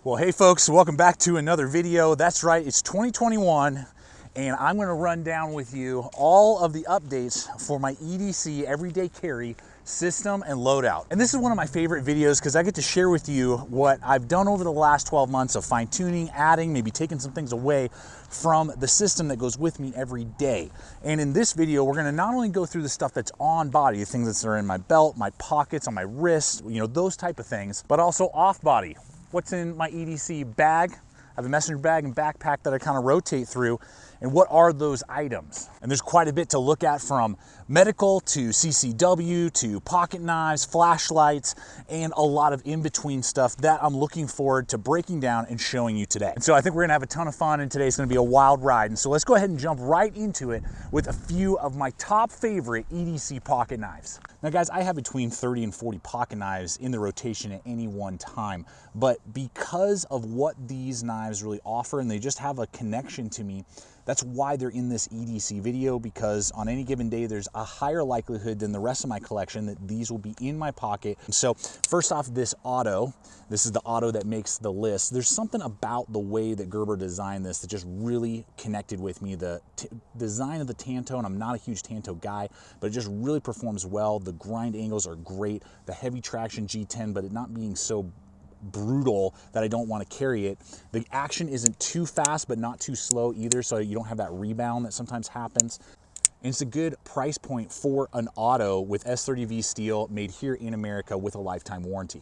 Well, hey folks, welcome back to another video. That's right, it's 2021, and I'm gonna run down with you all of the updates for my EDC everyday carry system and loadout. And this is one of my favorite videos because I get to share with you what I've done over the last 12 months of fine tuning, adding, maybe taking some things away from the system that goes with me every day. And in this video, we're gonna not only go through the stuff that's on body, the things that are in my belt, my pockets, on my wrist, you know, those type of things, but also off body. What's in my EDC bag? I have a messenger bag and backpack that I kind of rotate through, and what are those items? And there's quite a bit to look at, from medical to CCW to pocket knives, flashlights, and a lot of in-between stuff that I'm looking forward to breaking down and showing you today. And so I think we're gonna have a ton of fun, and today's gonna be a wild ride. And so let's go ahead and jump right into it with a few of my top favorite EDC pocket knives. Now guys, I have between 30 and 40 pocket knives in the rotation at any one time, but because of what these knives really offer, and they just have a connection to me, that's why they're in this EDC video, because on any given day, there's a higher likelihood than the rest of my collection that these will be in my pocket. And so first off, this is the auto that makes the list. There's something about the way that Gerber designed this that just really connected with me. The design of the Tanto, and I'm not a huge Tanto guy, but it just really performs well. The grind angles are great. The heavy traction G10, but it not being so brutal that I don't want to carry it. The action isn't too fast, but not too slow either, so you don't have that rebound that sometimes happens. And it's a good price point for an auto with S30V steel made here in America with a lifetime warranty.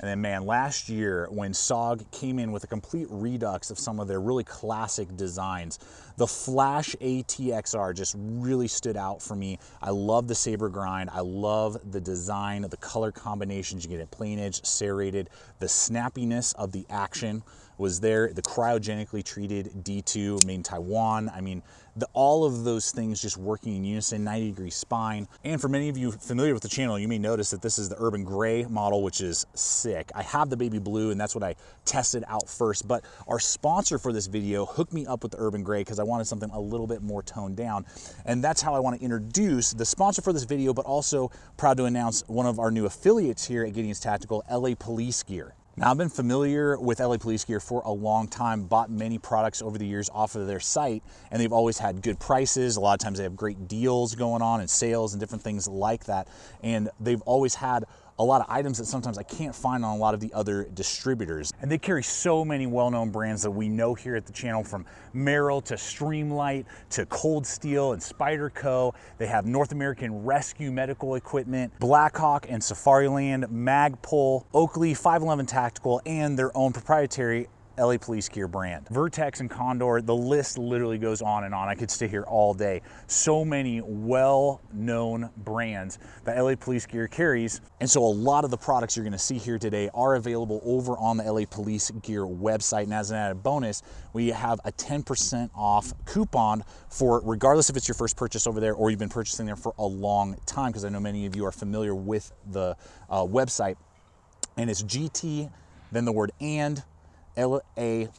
And then man, last year when SOG came in with a complete redux of some of their really classic designs, the Flash AT-XR just really stood out for me. I love the saber grind. I love the design of the color combinations. You get it plain edge, serrated. The snappiness of the action was there. The cryogenically treated D2 made in Taiwan. I mean, all of those things just working in unison, 90-degree spine. And for many of you familiar with the channel, you may notice that this is the urban gray model, which is sick. I have the baby blue, and that's what I tested out first, but our sponsor for this video hooked me up with the urban gray because I wanted something a little bit more toned down. And that's how I want to introduce the sponsor for this video, but also proud to announce one of our new affiliates here at Gideonstactical, LA Police Gear. Now, I've been familiar with LA Police Gear for a long time, bought many products over the years off of their site, and they've always had good prices. A lot of times they have great deals going on and sales and different things like that. And they've always had a lot of items that sometimes I can't find on a lot of the other distributors. And they carry so many well-known brands that we know here at the channel, from Merrill to Streamlight to Cold Steel and Spyderco. They have North American Rescue medical equipment, Blackhawk and Safariland, Magpul, Oakley, 511 Tactical, and their own proprietary LA Police Gear brand. Vertex and Condor, the list literally goes on and on. I could stay here all day. So many well-known brands that LA Police Gear carries. And so a lot of the products you're gonna see here today are available over on the LA Police Gear website. And as an added bonus, we have a 10% off coupon for, regardless if it's your first purchase over there or you've been purchasing there for a long time, because I know many of you are familiar with the website. And it's GT, then the word and, LAPG.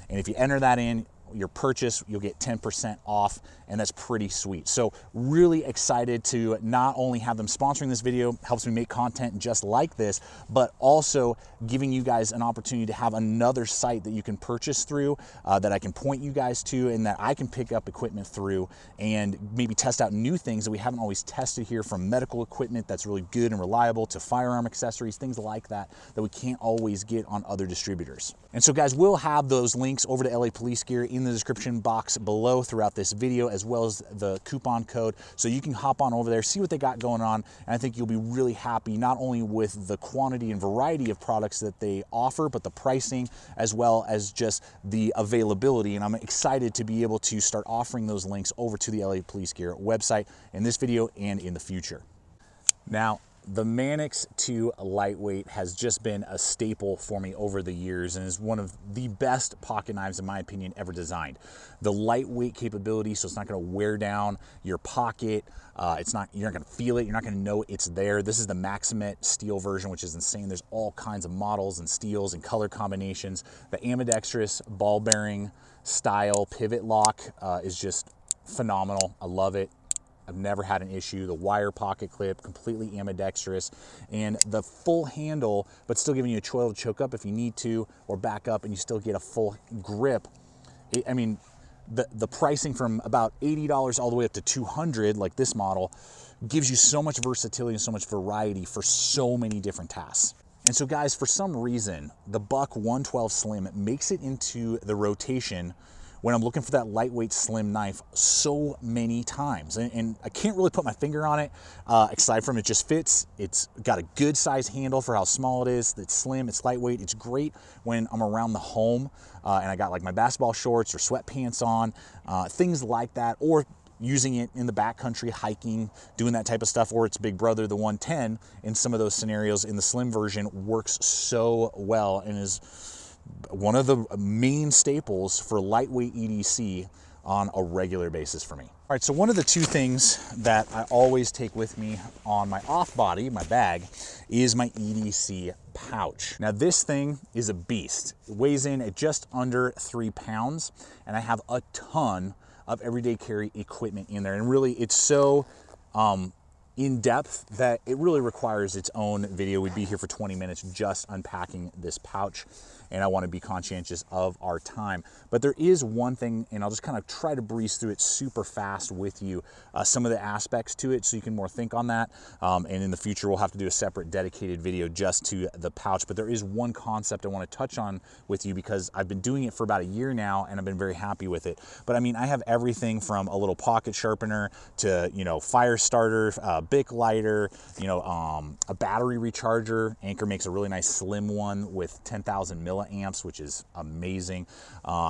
And if you enter that in your purchase, you'll get 10% off, and that's pretty sweet. So really excited to not only have them sponsoring this video, helps me make content just like this, but also giving you guys an opportunity to have another site that you can purchase through, that I can point you guys to, and that I can pick up equipment through and maybe test out new things that we haven't always tested here, from medical equipment that's really good and reliable to firearm accessories, things like that that we can't always get on other distributors. And so guys, we'll have those links over to LA Police Gear in the description box below throughout this video, as well as the coupon code, so you can hop on over there, see what they got going on, and I think you'll be really happy not only with the quantity and variety of products that they offer, but the pricing, as well as just the availability. And I'm excited to be able to start offering those links over to the LA Police Gear website in this video and in the future. Now, the Manix 2 lightweight has just been a staple for me over the years, and is one of the best pocket knives, in my opinion, ever designed. The lightweight capability, so it's not going to wear down your pocket. You're not going to feel it. You're not going to know it's there. This is the Maximet steel version, which is insane. There's all kinds of models and steels and color combinations. The ambidextrous ball bearing style pivot lock is just phenomenal. I love it. I've never had an issue. The wire pocket clip, completely ambidextrous, and the full handle, but still giving you a choil to choke up if you need to, or back up, and you still get a full grip. I mean, the pricing from about $80 all the way up to $200, like this model, gives you so much versatility and so much variety for so many different tasks. And so guys, for some reason, the Buck 112 Slim makes it into the rotation when I'm looking for that lightweight slim knife so many times. And I can't really put my finger on it, aside from it just fits. It's got a good size handle for how small it is. It's slim, it's lightweight. It's great when I'm around the home and I got like my basketball shorts or sweatpants on, things like that, or using it in the backcountry, hiking, doing that type of stuff, or its big brother, the 110, in some of those scenarios. In the slim version, works so well and is one of the main staples for lightweight EDC on a regular basis for me. All right, so one of the two things that I always take with me on my off body, my bag, is my EDC pouch. Now this thing is a beast. It weighs in at just under 3 pounds, and I have a ton of everyday carry equipment in there. And really, it's so in depth that it really requires its own video. We'd be here for 20 minutes just unpacking this pouch, and I want to be conscientious of our time. But there is one thing, and I'll just kind of try to breeze through it super fast with you, some of the aspects to it so you can more think on that. And in the future, we'll have to do a separate dedicated video just to the pouch. But there is one concept I want to touch on with you because I've been doing it for about a year now and I've been very happy with it. But I mean, I have everything from a little pocket sharpener to, you know, fire starter, Bic lighter, you know, a battery recharger. Anker makes a really nice slim one with 10,000 milliamps, which is amazing.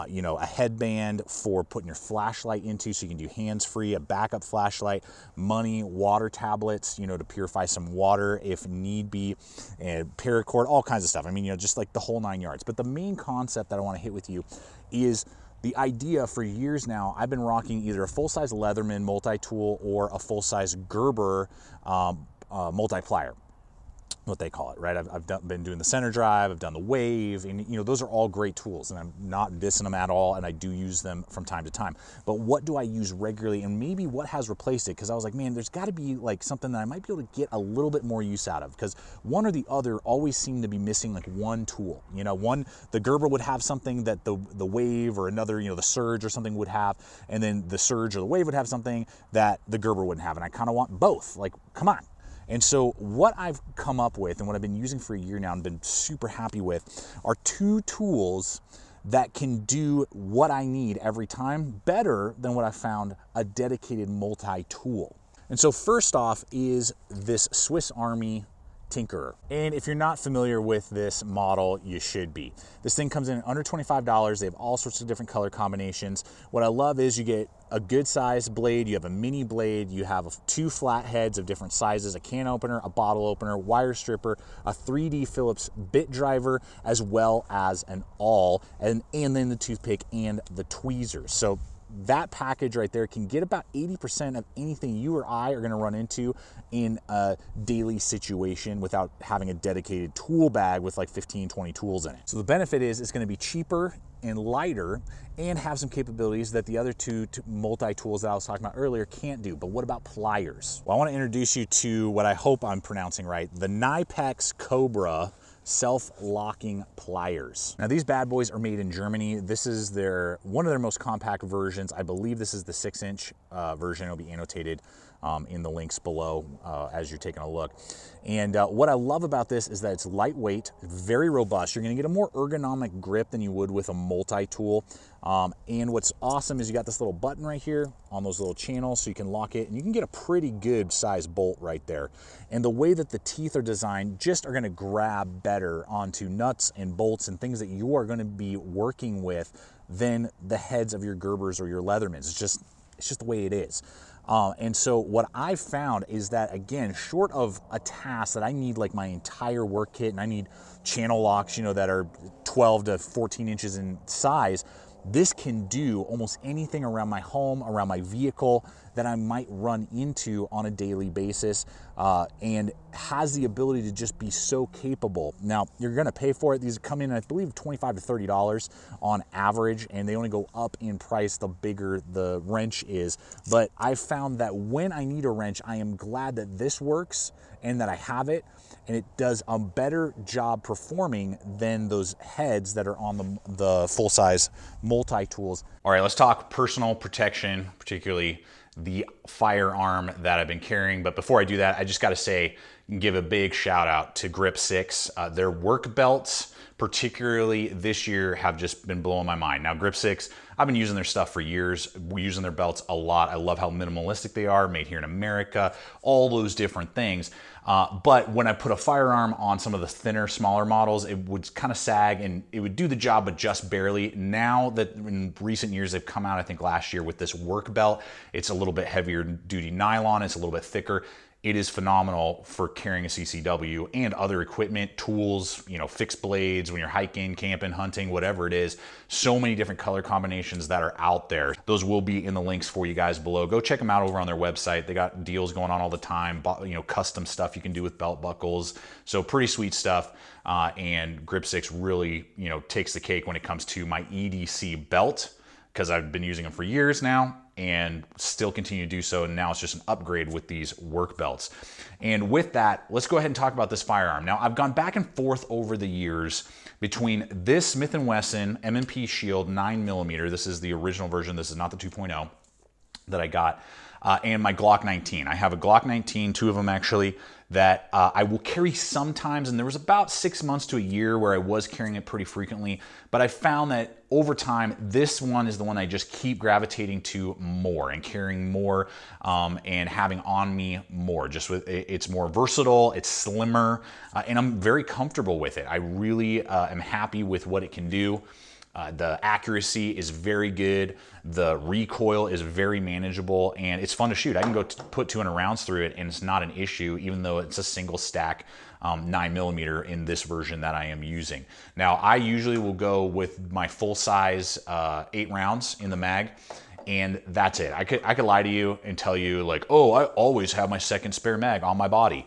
You know, a headband for putting your flashlight into so you can do hands-free, a backup flashlight, money, water tablets, you know, to purify some water if need be, and paracord, all kinds of stuff. I mean, you know, just like the whole 9 yards. But the main concept that I want to hit with you is the idea. For years now, I've been rocking either a full-size Leatherman multi-tool or a full-size Gerber multi-plier, what they call it, right? I've been doing the center drive, I've done the wave, and you know, those are all great tools, and I'm not dissing them at all, and I do use them from time to time. But what do I use regularly, and maybe what has replaced it? Because I was like, man, there's got to be like something that I might be able to get a little bit more use out of, because one or the other always seem to be missing like one tool. You know, the Gerber would have something that the wave or another, you know, the Surge or something would have, and then the Surge or the wave would have something that the Gerber wouldn't have, and I kind of want both. Like, come on. And so what I've come up with and what I've been using for a year now and been super happy with are two tools that can do what I need every time better than what I found a dedicated multi-tool. And so first off is this Swiss Army Tinker. And if you're not familiar with this model, you should be. This thing comes in under $25. They have all sorts of different color combinations. What I love is you get a good size blade, you have a mini blade, you have 2 flat heads of different sizes, a can opener, a bottle opener, wire stripper, a 3D Phillips bit driver, as well as an awl, and then the toothpick and the tweezers. So that package right there can get about 80% of anything you or I are going to run into in a daily situation without having a dedicated tool bag with like 15, 20 tools in it. So the benefit is it's going to be cheaper and lighter and have some capabilities that the other two multi-tools that I was talking about earlier can't do. But what about pliers? Well, I want to introduce you to what I hope I'm pronouncing right, the Knipex Cobra self-locking pliers. Now these bad boys are made in Germany. This is one of their most compact versions. I believe this is the 6-inch version. It'll be annotated in the links below as you're taking a look. And what I love about this is that it's lightweight, very robust. You're gonna get a more ergonomic grip than you would with a multi-tool. And what's awesome is you got this little button right here on those little channels so you can lock it, and you can get a pretty good size bolt right there. And the way that the teeth are designed just are gonna grab better onto nuts and bolts and things that you are gonna be working with than the heads of your Gerbers or your Leathermans. It's just the way it is. And so what I've found is that, again, short of a task that I need like my entire work kit and I need channel locks, you know, that are 12 to 14 inches in size, this can do almost anything around my home, around my vehicle that I might run into on a daily basis. and has the ability to just be so capable. Now, you're gonna pay for it. These come in, I believe, $25 to $30 on average, and they only go up in price the bigger the wrench is. But I've found that when I need a wrench, I am glad that this works and that I have it, and it does a better job performing than those heads that are on the full-size multi-tools. All right, let's talk personal protection, particularly the firearm that I've been carrying. But before I do that, I just gotta say, give a big shout out to Grip 6. Their work belts, particularly this year, have just been blowing my mind. Now, Grip 6, I've been using their stuff for years. We're using their belts a lot. I love how minimalistic they are, made here in America, all those different things. But when I put a firearm on some of the thinner, smaller models, it would kind of sag and it would do the job, but just barely. Now that in recent years, they've come out, I think last year, with this work belt, it's a little bit heavier duty nylon, it's a little bit thicker. It is phenomenal for carrying a CCW and other equipment, tools, you know, fixed blades when you're hiking, camping, hunting, whatever it is. So many different color combinations that are out there. Those will be in the links for you guys below. Go check them out over on their website. They got deals going on all the time, you know, custom stuff you can do with belt buckles. So pretty sweet stuff. And Grip 6 really, you know, takes the cake when it comes to my EDC belt, because I've been using them for years now and still continue to do so. And now it's just an upgrade with these work belts. And with that, let's go ahead and talk about this firearm. Now, I've gone back and forth over the years between this Smith & Wesson M&P Shield 9mm. This is the original version. This is not the 2.0 that I got. And my Glock 19. I have a Glock 19, two of them actually, that I will carry sometimes, and there was about 6 months to a year where I was carrying it pretty frequently, but I found that over time, this one is the one I just keep gravitating to more and carrying more and having on me more. Just with it's more versatile, it's slimmer, and I'm very comfortable with it. I really am happy with what it can do. The accuracy is very good. The recoil is very manageable, and it's fun to shoot. I can go put 200 rounds through it, and it's not an issue, even though it's a single stack 9mm in this version that I am using. Now, I usually will go with my full size 8 rounds in the mag, and that's it. I could lie to you and tell you like, oh, I always have my second spare mag on my body.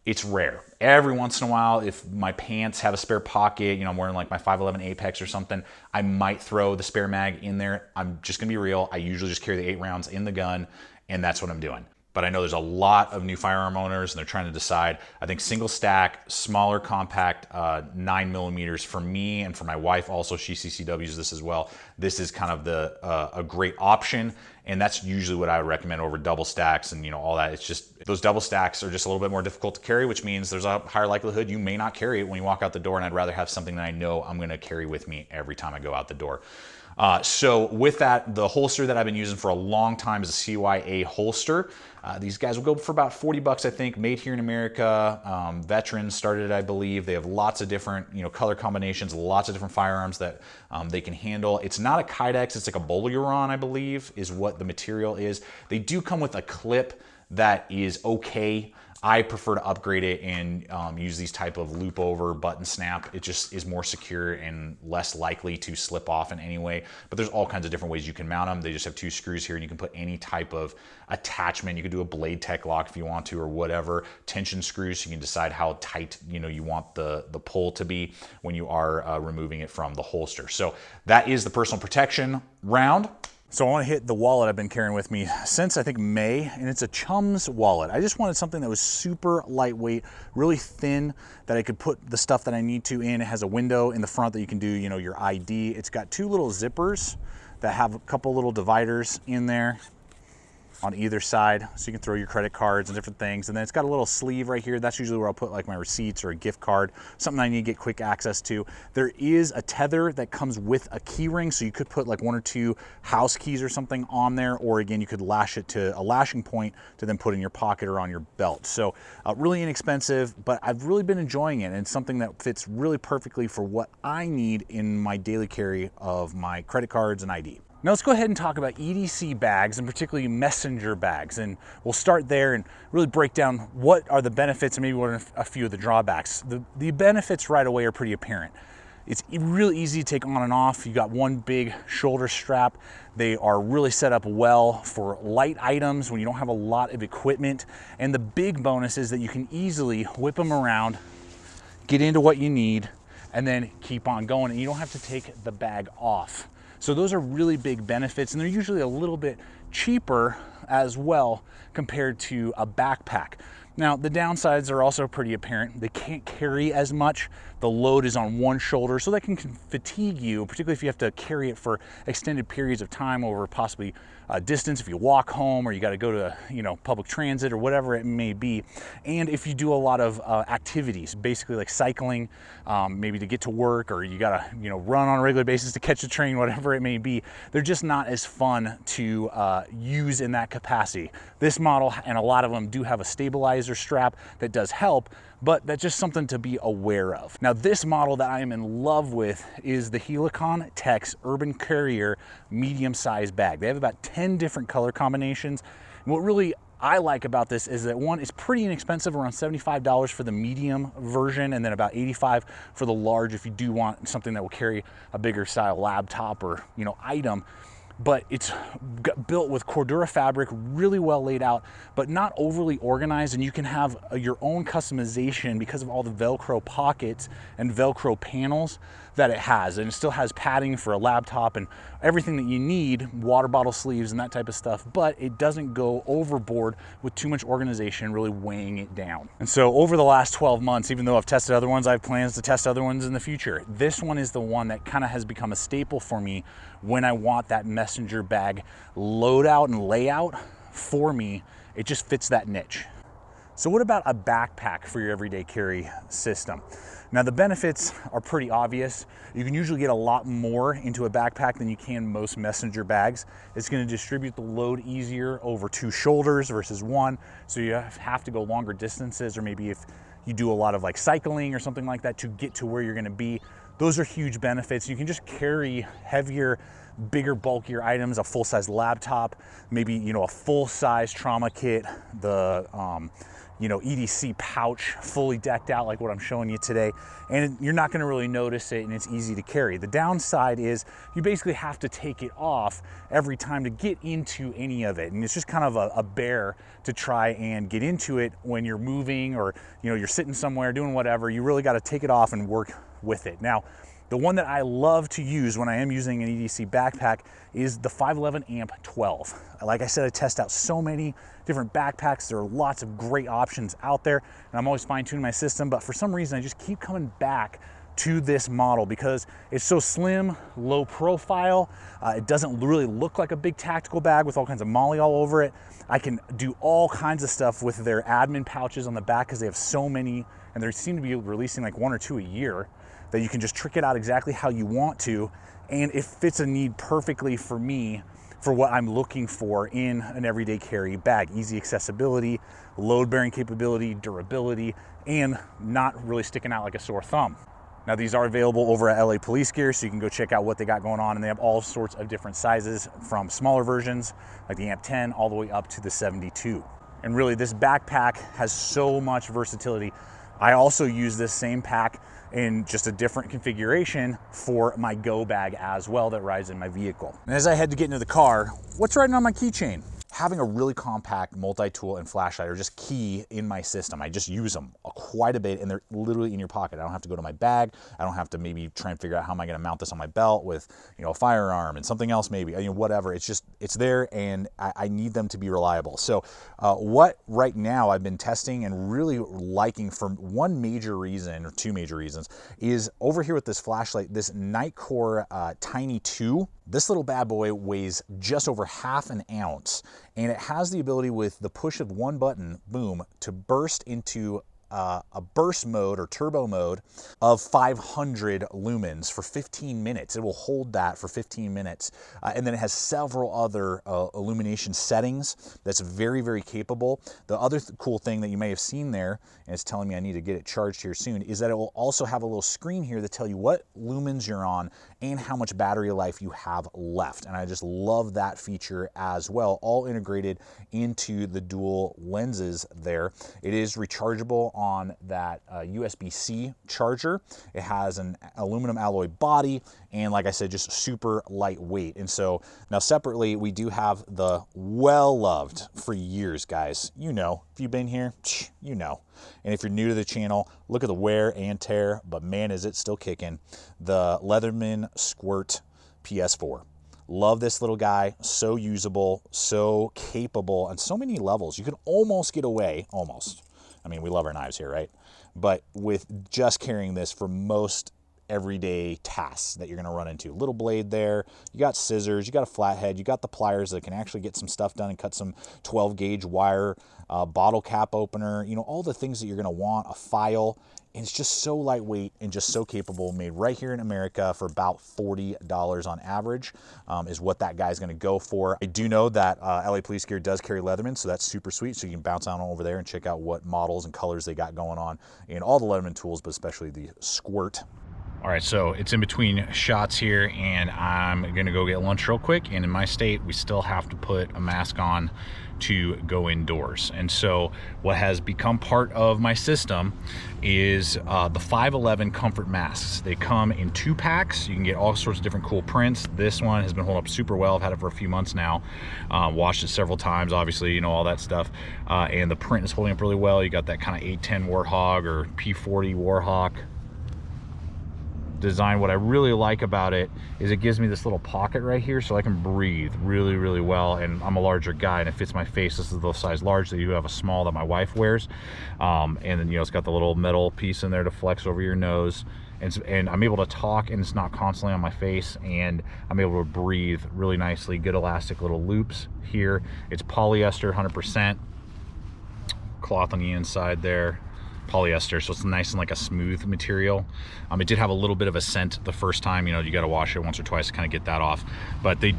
It's rare. Every once in a while, if my pants have a spare pocket, you know, I'm wearing like my 511 Apex or something, I might throw the spare mag in there. I'm just gonna be real. I usually just carry the 8 rounds in the gun, and that's what I'm doing. But I know there's a lot of new firearm owners, and they're trying to decide. I think single stack, smaller, compact 9mm for me and for my wife also. She CCWs this as well. This is kind of a great option, and that's usually what I would recommend over double stacks and, you know, all that. It's just those double stacks are just a little bit more difficult to carry, which means there's a higher likelihood you may not carry it when you walk out the door, and I'd rather have something that I know I'm going to carry with me every time I go out the door. So with that, the holster that I've been using for a long time is a CYA holster. These guys will go for about 40 bucks, I think, made here in America. Veterans started it, I believe. They have lots of different, you know, color combinations, lots of different firearms that they can handle. It's not a Kydex, it's like a Boluron, I believe, is what the material is. They do come with a clip that is okay. I prefer to upgrade it and use these type of loop over button snap. It just is more secure and less likely to slip off in any way. But there's all kinds of different ways you can mount them. They just have 2 screws here, and you can put any type of attachment. You could do a blade tech lock if you want to, or whatever. Tension screws, so you can decide how tight, you know, you want the pull to be when you are removing it from the holster. So that is the personal protection round. So I want to hit the wallet I've been carrying with me since I think May, and it's a CHUMS wallet. I just wanted something that was super lightweight, really thin, that I could put the stuff that I need to in. It has a window in the front that you can do, you know, your ID. It's got 2 little zippers that have a couple little dividers in there on either side, so you can throw your credit cards and different things. And then it's got a little sleeve right here. That's usually where I'll put like my receipts or a gift card, something I need to get quick access to. There is a tether that comes with a key ring, so you could put like 1 or 2 house keys or something on there, or again, you could lash it to a lashing point to then put in your pocket or on your belt. So really inexpensive, but I've really been enjoying it, and it's something that fits really perfectly for what I need in my daily carry of my credit cards and ID. Now let's go ahead and talk about EDC bags, and particularly messenger bags, and we'll start there and really break down what are the benefits and maybe what are a few of the drawbacks. The benefits right away are pretty apparent. It's really easy to take on and off. You got one big shoulder strap. They are really set up well for light items when you don't have a lot of equipment. And the big bonus is that you can easily whip them around, get into what you need, and then keep on going. And you don't have to take the bag off. So those are really big benefits, and they're usually a little bit cheaper as well compared to a backpack. Now, the downsides are also pretty apparent. They can't carry as much. The load is on one shoulder, so that can fatigue you, particularly if you have to carry it for extended periods of time over possibly a distance, if you walk home or you got to go to, public transit or whatever it may be. And if you do a lot of activities, basically like cycling, maybe to get to work, or you got to, run on a regular basis to catch a train, whatever it may be, they're just not as fun to use in that capacity. This model, and a lot of them do have a stabilizer strap that does help, but that's just something to be aware of. Now, this model that I am in love with is the Helikon-Tex Urban Courier medium-sized bag. They have about 10 different color combinations. And what really I like about this is that, one, it's pretty inexpensive, around $75 for the medium version, and then about $85 for the large if you do want something that will carry a bigger style laptop or item. But it's built with Cordura fabric, really well laid out, but not overly organized, and you can have your own customization because of all the Velcro pockets and Velcro panels that it has. And it still has padding for a laptop and everything that you need, water bottle sleeves and that type of stuff, but it doesn't go overboard with too much organization really weighing it down. And so over the last 12 months, even though I've tested other ones, I have plans to test other ones in the future. This one is the one that kind of has become a staple for me when I want that messenger bag loadout and layout for me. It just fits that niche. So what about a backpack for your everyday carry system? Now, the benefits are pretty obvious. You can usually get a lot more into a backpack than you can most messenger bags. It's going to distribute the load easier over two shoulders versus one, so you have to go longer distances, or maybe if you do a lot of like cycling or something like that to get to where you're going to be. Those are huge benefits. You can just carry heavier, bigger, bulkier items, a full-size laptop, maybe a full-size trauma kit, the EDC pouch fully decked out like what I'm showing you today, and you're not going to really notice it, and it's easy to carry. The downside is you basically have to take it off every time to get into any of it, and it's just kind of a bear to try and get into it when you're moving, or you're sitting somewhere doing whatever. You really got to take it off and work with it. Now, the one that I love to use when I am using an EDC backpack is the 511 amp 12. Like I said, I test out so many different backpacks. There are lots of great options out there, and I'm always fine-tuning my system, but for some reason I just keep coming back to this model because it's so slim, low profile. It doesn't really look like a big tactical bag with all kinds of MOLLE all over it. I can do all kinds of stuff with their admin pouches on the back because they have so many, and they seem to be releasing like 1 or 2 a year, that you can just trick it out exactly how you want to, and it fits a need perfectly for me for what I'm looking for in an everyday carry bag. Easy accessibility, load bearing capability, durability, and not really sticking out like a sore thumb. Now, these are available over at LA Police Gear, so you can go check out what they got going on, and they have all sorts of different sizes, from smaller versions like the Amp 10 all the way up to the 72. And really, this backpack has so much versatility. I also use this same pack in just a different configuration for my go bag as well that rides in my vehicle. And as I head to get into the car, what's riding on my keychain? Having a really compact multi-tool and flashlight are just key in my system. I just use them quite a bit, and they're literally in your pocket. I don't have to go to my bag. I don't have to maybe try and figure out how am I going to mount this on my belt with a firearm and something else maybe, whatever. It's there, and I need them to be reliable. So what right now I've been testing and really liking for one major reason, or two major reasons, is over here with this flashlight, this Nitecore Tini 2. This little bad boy weighs just over ½ an ounce, and it has the ability with the push of one button, boom, to burst into a burst mode or turbo mode of 500 lumens for 15 minutes. It will hold that for 15 minutes. And then it has several other illumination settings that's very, very capable. The other cool thing that you may have seen there, and it's telling me I need to get it charged here soon, is that it will also have a little screen here to tell you what lumens you're on and how much battery life you have left. And I just love that feature as well, all integrated into the dual lenses there. It is rechargeable on that USB-C charger. It has an aluminum alloy body, and like I said, just super lightweight. And so now separately, we do have the well-loved for years, guys. You know, if you've been here, you know. And if you're new to the channel, look at the wear and tear, but man, is it still kicking. The Leatherman Squirt PS4. Love this little guy, so usable, so capable on so many levels. You can almost get away, almost. I mean, we love our knives here, right? But with just carrying this for most everyday tasks that you're gonna run into. Little blade there, you got scissors, you got a flathead, you got the pliers that can actually get some stuff done and cut some 12 gauge wire, bottle cap opener, you know, all the things that you're gonna want, a file. And it's just so lightweight and just so capable, made right here in America for about $40 on average is what that guy's gonna go for. I do know that LA Police Gear does carry Leatherman, so that's super sweet. So you can bounce on over there and check out what models and colors they got going on in all the Leatherman tools, but especially the Squirt. All right, so it's in between shots here, and I'm gonna go get lunch real quick. And in my state, we still have to put a mask on to go indoors. And so what has become part of my system is the 511 comfort masks. They come in 2 packs. You can get all sorts of different cool prints. This one has been holding up super well. I've had it for a few months now. Washed it several times, obviously, you know, all that stuff. And the print is holding up really well. You got that kind of 810 Warhog or P40 Warhawk design. What I really like about it is it gives me this little pocket right here so I can breathe really, really well. And I'm a larger guy and it fits my face. This is the size large. They do have a small that my wife wears. And then, you know, it's got the little metal piece in there to flex over your nose. And I'm able to talk and it's not constantly on my face, and I'm able to breathe really nicely. Good elastic little loops here. It's polyester 100%. Cloth on the inside there. Polyester, so it's nice and like a smooth material. It did have a little bit of a scent the first time. You know, you got to wash it once or twice to kind of get that off, but they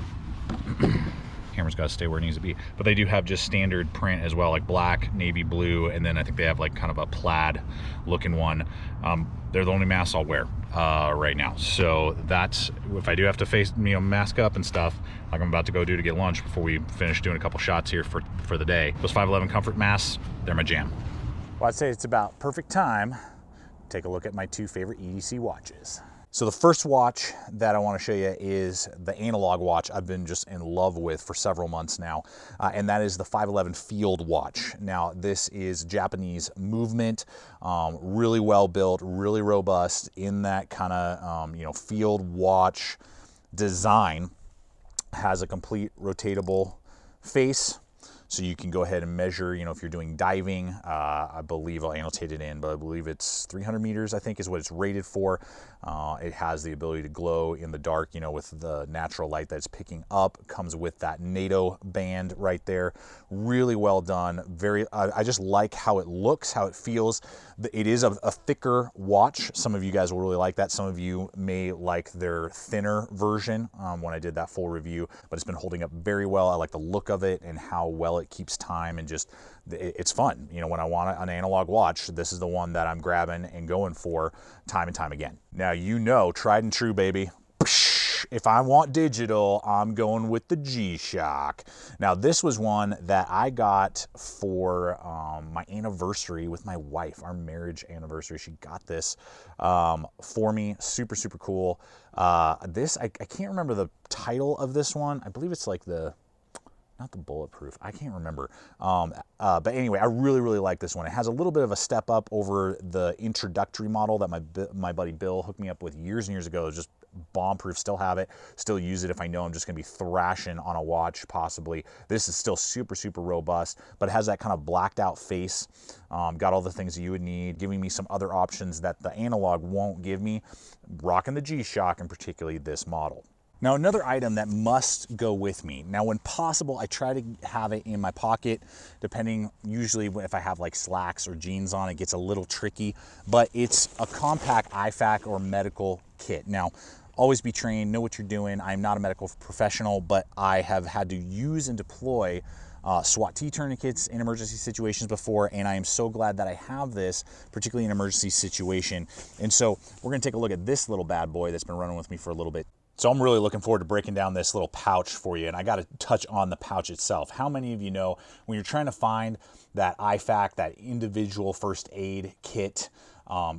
camera's got to stay where it needs to be. But they do have just standard print as well, like black, navy blue, and then I think they have like kind of a plaid looking one. They're the only masks I'll wear right now. So that's, if I do have to face, you know, mask up and stuff like I'm about to go do to get lunch before we finish doing a couple shots here for the day. Those 511 comfort masks, they're my jam. Well, I'd say it's about perfect time to take a look at my 2 favorite EDC watches. So the first watch that I want to show you is the analog watch I've been just in love with for several months now, and that is the 511 Field watch. Now, this is Japanese movement, really well built, really robust in that kind of you know, field watch design. Has a complete rotatable face. So you can go ahead and measure, you know, if you're doing diving, I believe I'll annotate it in, but I believe it's 300 meters, I think is what it's rated for. It has the ability to glow in the dark, you know, with the natural light that it's picking up. It comes with that NATO band right there. Really well done. I just like how it looks, how it feels. It is a thicker watch. Some of you guys will really like that. Some of you may like their thinner version when I did that full review, but it's been holding up very well. I like the look of it and how well it keeps time, and just it's fun. You know, when I want an analog watch, this is the one that I'm grabbing and going for time and time again. Now, you know, tried and true, baby. If I want digital, I'm going with the G-Shock. Now, this was one that I got for my anniversary with my wife, our marriage anniversary. She got this for me. Super, super cool. This, I can't remember the title of this one. I believe it's like not the bulletproof, I can't remember. But anyway, I really, really like this one. It has a little bit of a step up over the introductory model that my buddy Bill hooked me up with years and years ago. It was just bomb-proof, still have it, still use it if I know I'm just gonna be thrashing on a watch, possibly. This is still super, super robust, but it has that kind of blacked out face. Got all the things that you would need, giving me some other options that the analog won't give me. Rocking the G-Shock, and particularly this model. Now, another item that must go with me. Now, when possible, I try to have it in my pocket, depending, usually if I have like slacks or jeans on, it gets a little tricky, but it's a compact IFAK or medical kit. Now, always be trained, know what you're doing. I'm not a medical professional, but I have had to use and deploy SWAT T tourniquets in emergency situations before, and I am so glad that I have this, particularly in an emergency situation. And so we're gonna take a look at this little bad boy that's been running with me for a little bit. So I'm really looking forward to breaking down this little pouch for you, and I got to touch on the pouch itself. How many of you know when you're trying to find that IFAK, that individual first aid kit,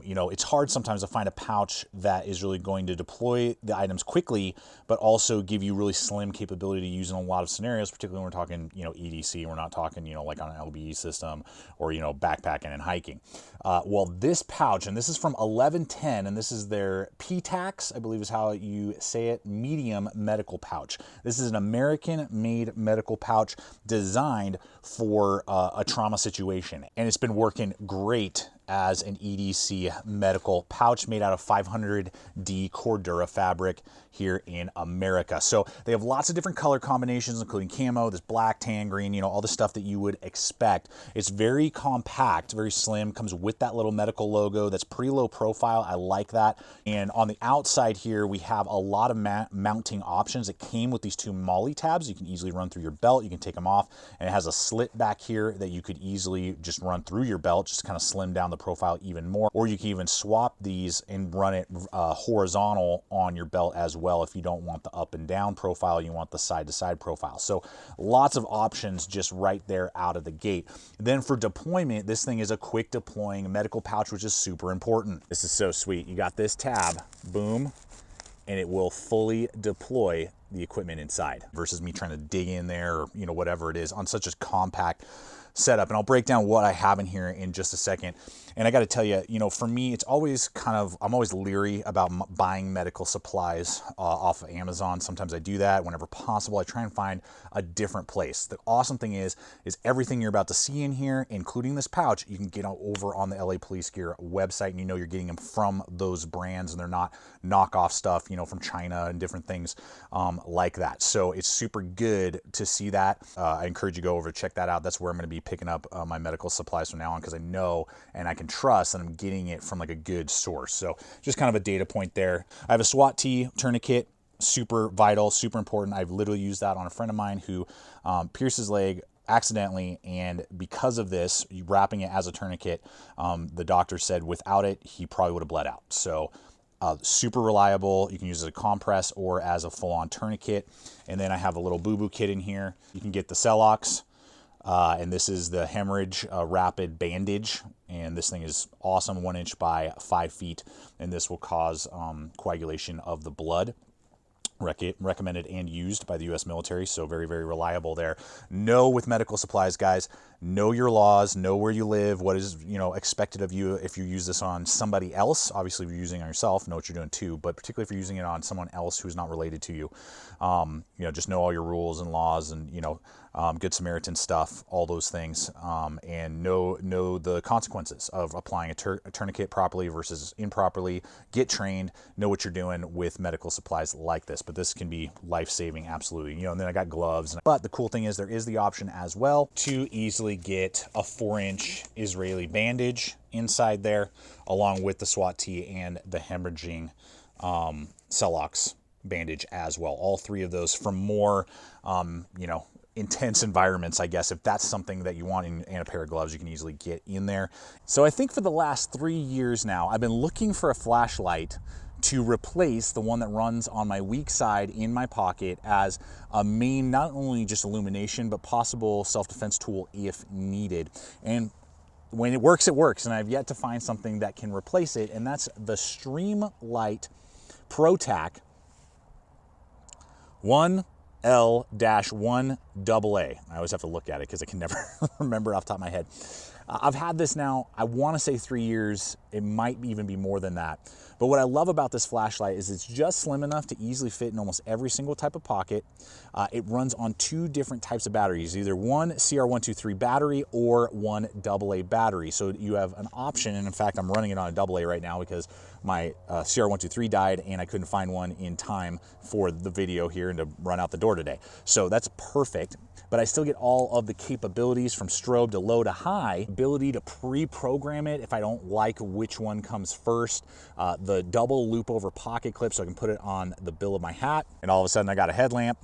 you know, it's hard sometimes to find a pouch that is really going to deploy the items quickly, but also give you really slim capability to use in a lot of scenarios, particularly when we're talking, you know, EDC. We're not talking, you know, like on an LBE system or, you know, backpacking and hiking. Well, this pouch, and this is from 1110, and this is their PTAX, I believe is how you say it, medium medical pouch. This is an American-made medical pouch designed for a trauma situation, and it's been working great as an EDC medical pouch made out of 500D Cordura fabric here in America. So they have lots of different color combinations, including camo, this black, tan, green, you know, all the stuff that you would expect. It's very compact, very slim, comes with that little medical logo that's pretty low profile. I like that. And on the outside here, we have a lot of mounting options. It came with these two MOLLE tabs. You can easily run through your belt. You can take them off, and it has a slit back here that you could easily just run through your belt, just kind of slim down the profile even more, or you can even swap these and run it horizontal on your belt as well if you don't want the up and down profile, you want the side to side profile. So lots of options just right there out of the gate. Then for deployment, this thing is a quick deploying medical pouch, which is super important. This is so sweet. You got this tab, boom, and it will fully deploy the equipment inside versus me trying to dig in there or, you know, whatever it is on such a compact setup. And I'll break down what I have in here in just a second. And I got to tell you, you know, for me, it's always kind of, I'm always leery about buying medical supplies off of Amazon. Sometimes I do that. Whenever possible, I try and find a different place. The awesome thing is everything you're about to see in here, including this pouch, you can get over on the LA Police Gear website, and you know you're getting them from those brands, and they're not knockoff stuff, you know, from China and different things like that. So it's super good to see that. I encourage you to go over, check that out. That's where I'm going to be picking up my medical supplies from now on, because I know and I can trust that I'm getting it from like a good source. So just kind of a data point there. I have a SWAT T tourniquet, super vital, super important. I've literally used that on a friend of mine who pierced his leg accidentally, and because of this, wrapping it as a tourniquet, the doctor said without it, he probably would have bled out. So super reliable. You can use it as a compress or as a full-on tourniquet. And then I have a little boo-boo kit in here. You can get the Celox, and this is the hemorrhage rapid bandage. And this thing is awesome, 1 inch by 5 feet. And this will cause coagulation of the blood. Recommended and used by the U.S. military, so very, very reliable there. Know with medical supplies, guys, know your laws, know where you live, what is, you know, expected of you if you use this on somebody else. Obviously, if you're using it on yourself, know what you're doing too, but particularly if you're using it on someone else who's not related to you, you know, just know all your rules and laws and, you know, Good Samaritan stuff, all those things, and know the consequences of applying a tourniquet properly versus improperly. Get trained, know what you're doing with medical supplies like this, but this can be life-saving, absolutely. You know, and then I got gloves. But the cool thing is there is the option as well to easily get a 4-inch Israeli bandage inside there, along with the SWAT T and the hemorrhaging Celox bandage as well. All three of those from more, you know, intense environments, I guess. If that's something that you want and a pair of gloves, you can easily get in there. So I think for the last 3 years now, I've been looking for a flashlight to replace the one that runs on my weak side in my pocket as a main, not only just illumination, but possible self-defense tool if needed. And when it works, and I've yet to find something that can replace it, and that's the Streamlight ProTac 1L-1AA. I always have to look at it because I can never remember it off the top of my head. I've had this now, I want to say 3 years. It might even be more than that. But what I love about this flashlight is it's just slim enough to easily fit in almost every single type of pocket. It runs on 2 different types of batteries, either one CR123 battery or one AA battery. So you have an option, and in fact, I'm running it on a AA right now because my CR123 died and I couldn't find one in time for the video here and to run out the door today. So that's perfect. But I still get all of the capabilities from strobe to low to high, ability to pre-program it if I don't like which one comes first, the double loop over pocket clip so I can put it on the bill of my hat, and all of a sudden I got a headlamp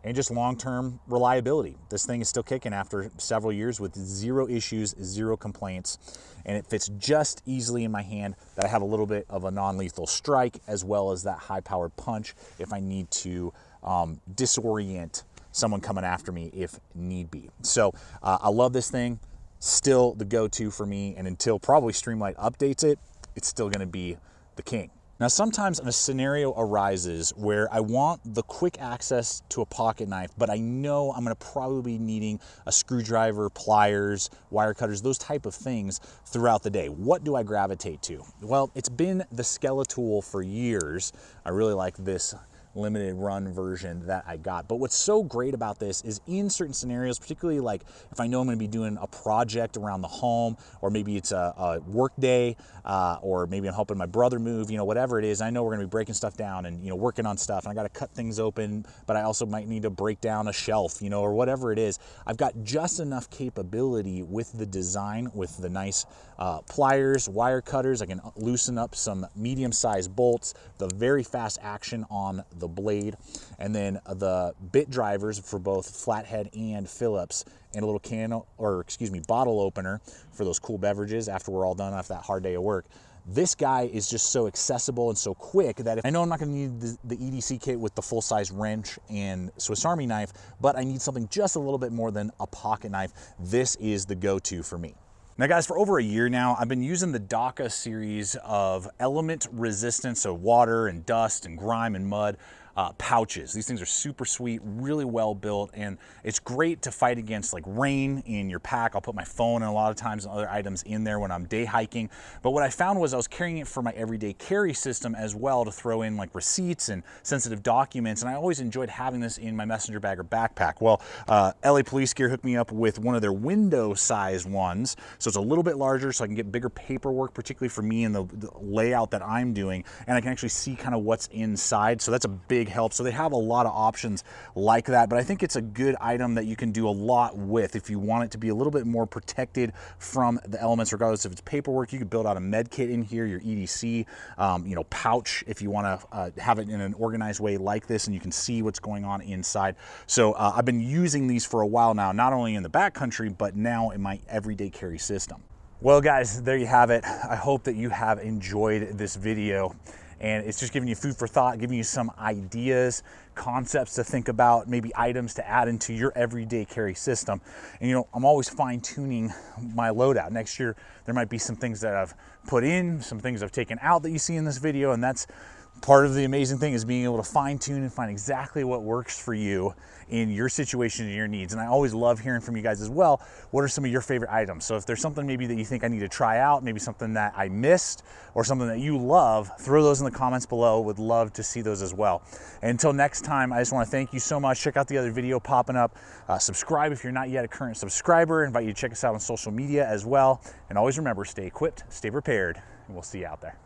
and just long-term reliability. This thing is still kicking after several years with 0 issues, 0 complaints, and it fits just easily in my hand that I have a little bit of a non-lethal strike as well as that high-powered punch if I need to disorient someone coming after me if need be. So I love this thing, still the go-to for me, and until probably Streamlight updates it, it's still gonna be the king. Now, sometimes a scenario arises where I want the quick access to a pocket knife, but I know I'm gonna probably be needing a screwdriver, pliers, wire cutters, those type of things throughout the day. What do I gravitate to? Well, it's been the Skeletool for years. I really like this limited run version that I got. But what's so great about this is in certain scenarios, particularly like if I know I'm gonna be doing a project around the home, or maybe it's a work day, or maybe I'm helping my brother move, you know, whatever it is, I know we're gonna be breaking stuff down and, you know, working on stuff, and I gotta cut things open, but I also might need to break down a shelf, you know, or whatever it is. I've got just enough capability with the design, with the nice pliers, wire cutters. I can loosen up some medium-sized bolts, the very fast action on the blade, and then the bit drivers for both flathead and Phillips, and a little bottle opener for those cool beverages after we're all done after that hard day of work. This guy is just so accessible and so quick that I know I'm not gonna need the EDC kit with the full-size wrench and Swiss Army knife, but I need something just a little bit more than a pocket knife. This is the go-to for me. Now guys, for over a year now, I've been using the DAKA series of element resistance, so water and dust and grime and mud, pouches. These things are super sweet, really well built, and it's great to fight against like rain in your pack. I'll put my phone and a lot of times other items in there when I'm day hiking. But what I found was I was carrying it for my everyday carry system as well, to throw in like receipts and sensitive documents, and I always enjoyed having this in my messenger bag or backpack. Well, LA Police Gear hooked me up with one of their window size ones, so it's a little bit larger so I can get bigger paperwork, particularly for me and the layout that I'm doing, and I can actually see kind of what's inside, so that's a big help. So they have a lot of options like that, but I think it's a good item that you can do a lot with if you want it to be a little bit more protected from the elements, regardless if it's paperwork. You could build out a med kit in here, your EDC, you know, pouch if you want to have it in an organized way like this, and you can see what's going on inside. So I've been using these for a while now, not only in the backcountry, but now in my everyday carry system. Well guys, there you have it. I hope that you have enjoyed this video, and it's just giving you food for thought, giving you some ideas, concepts to think about, maybe items to add into your everyday carry system. And you know, I'm always fine tuning my loadout. Next year, there might be some things that I've put in, some things I've taken out that you see in this video, and that's part of the amazing thing, is being able to fine tune and find exactly what works for you in your situation and your needs. And I always love hearing from you guys as well. What are some of your favorite items? So if there's something maybe that you think I need to try out, maybe something that I missed or something that you love, throw those in the comments below. Would love to see those as well. And until next time, I just want to thank you so much. Check out the other video popping up. Subscribe if you're not yet a current subscriber. I invite you to check us out on social media as well. And always remember, stay equipped, stay prepared, and we'll see you out there.